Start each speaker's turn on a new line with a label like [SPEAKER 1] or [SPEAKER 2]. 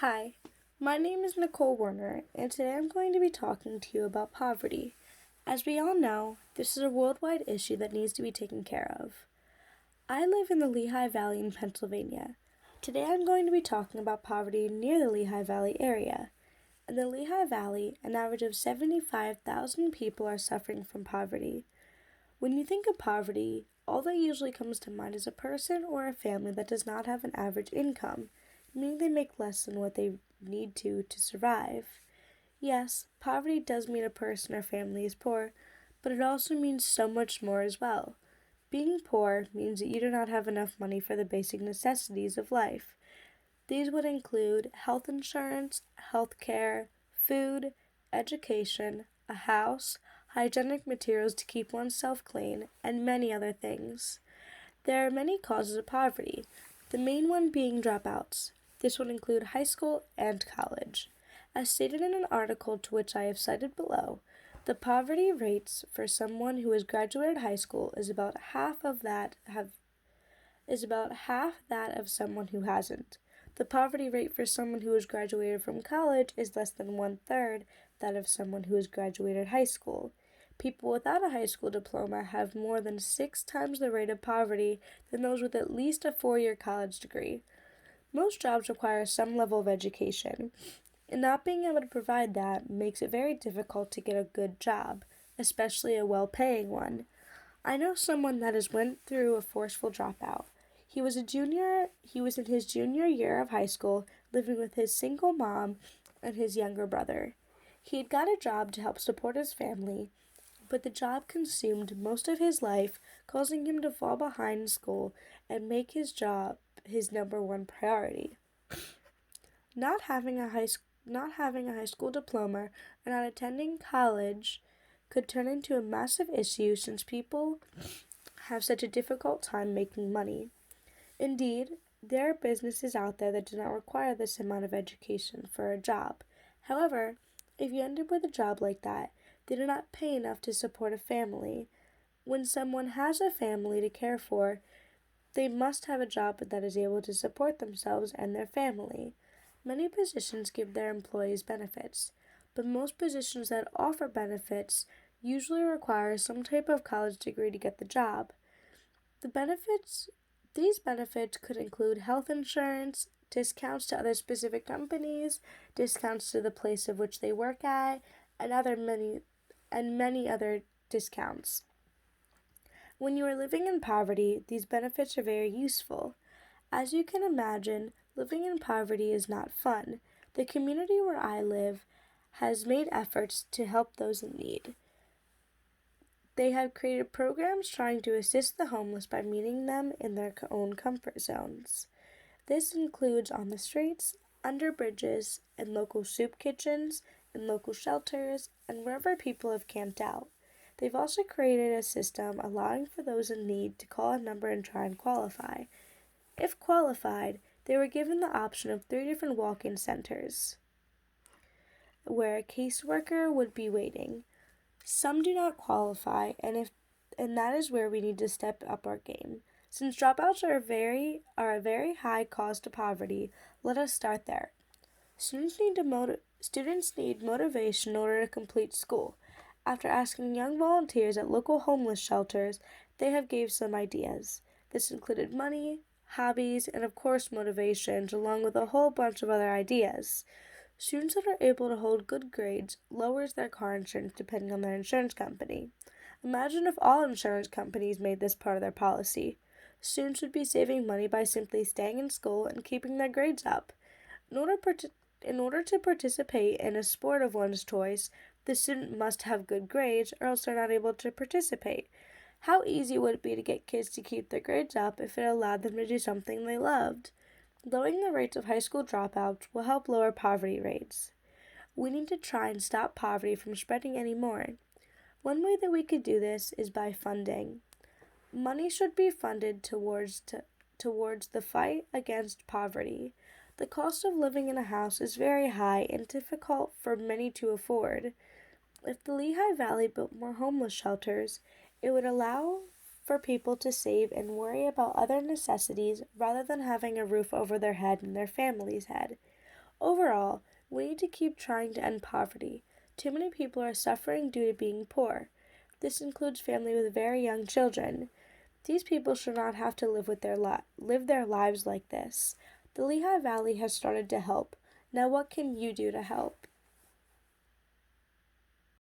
[SPEAKER 1] Hi, my name is Nicole Werner, and today I'm going to be talking to you about poverty. As we all know, this is a worldwide issue that needs to be taken care of. I live in the Lehigh Valley in Pennsylvania. Today I'm going to be talking about poverty near the Lehigh Valley area. In the Lehigh Valley, an average of 75,000 people are suffering from poverty. When you think of poverty, all that usually comes to mind is a person or a family that does not have an average income, meaning they make less than what they need to survive. Yes, poverty does mean a person or family is poor, but it also means so much more as well. Being poor means that you do not have enough money for the basic necessities of life. These would include health insurance, health care, food, education, a house, hygienic materials to keep oneself clean, and many other things. There are many causes of poverty, the main one being dropouts. This would include high school and college. As stated in an article to which I have cited below, the poverty rates for someone who has graduated high school is about half that of someone who hasn't. The poverty rate for someone who has graduated from college is less than one-third that of someone who has graduated high school. People without a high school diploma have more than 6 times the rate of poverty than those with at least a 4-year college degree. Most jobs require some level of education, and not being able to provide that makes it very difficult to get a good job, especially a well-paying one. I know someone that has went through a forceful dropout. He was in his junior year of high school, living with his single mom and his younger brother. He had got a job to help support his family, but the job consumed most of his life, causing him to fall behind in school and make his job his number one priority. Not having a high school diploma or not attending college could turn into a massive issue since people have such a difficult time making money. Indeed, there are businesses out there that do not require this amount of education for a job. However, if you end up with a job like that, they do not pay enough to support a family. When someone has a family to care for, they must have a job that is able to support themselves and their family. Many positions give their employees benefits, but most positions that offer benefits usually require some type of college degree to get the job. The benefits These benefits could include health insurance, discounts to other specific companies, discounts to the place of which they work at, and many other discounts. When you are living in poverty, these benefits are very useful. As you can imagine, living in poverty is not fun. The community where I live has made efforts to help those in need. They have created programs trying to assist the homeless by meeting them in their own comfort zones. This includes on the streets, under bridges, in local soup kitchens, in local shelters, and wherever people have camped out. They've also created a system allowing for those in need to call a number and try and qualify. If qualified, they were given the option of 3 different walk-in centers where a caseworker would be waiting. Some do not qualify, and that is where we need to step up our game. Since dropouts are a very high cause to poverty, let us start there. Students need motivation in order to complete school. After asking young volunteers at local homeless shelters, they have gave some ideas. This included money, hobbies, and of course motivations, along with a whole bunch of other ideas. Students that are able to hold good grades lowers their car insurance depending on their insurance company. Imagine if all insurance companies made this part of their policy. Students would be saving money by simply staying in school and keeping their grades up. In order, in order to participate in a sport of one's choice, the student must have good grades or else they're not able to participate. How easy would it be to get kids to keep their grades up if it allowed them to do something they loved? Lowering the rates of high school dropouts will help lower poverty rates. We need to try and stop poverty from spreading anymore. One way that we could do this is by funding. Money should be funded towards the fight against poverty. The cost of living in a house is very high and difficult for many to afford. If the Lehigh Valley built more homeless shelters, it would allow for people to save and worry about other necessities rather than having a roof over their head and their family's head. Overall, we need to keep trying to end poverty. Too many people are suffering due to being poor. This includes families with very young children. These people should not have to live their lives like this. The Lehigh Valley has started to help. Now what can you do to help?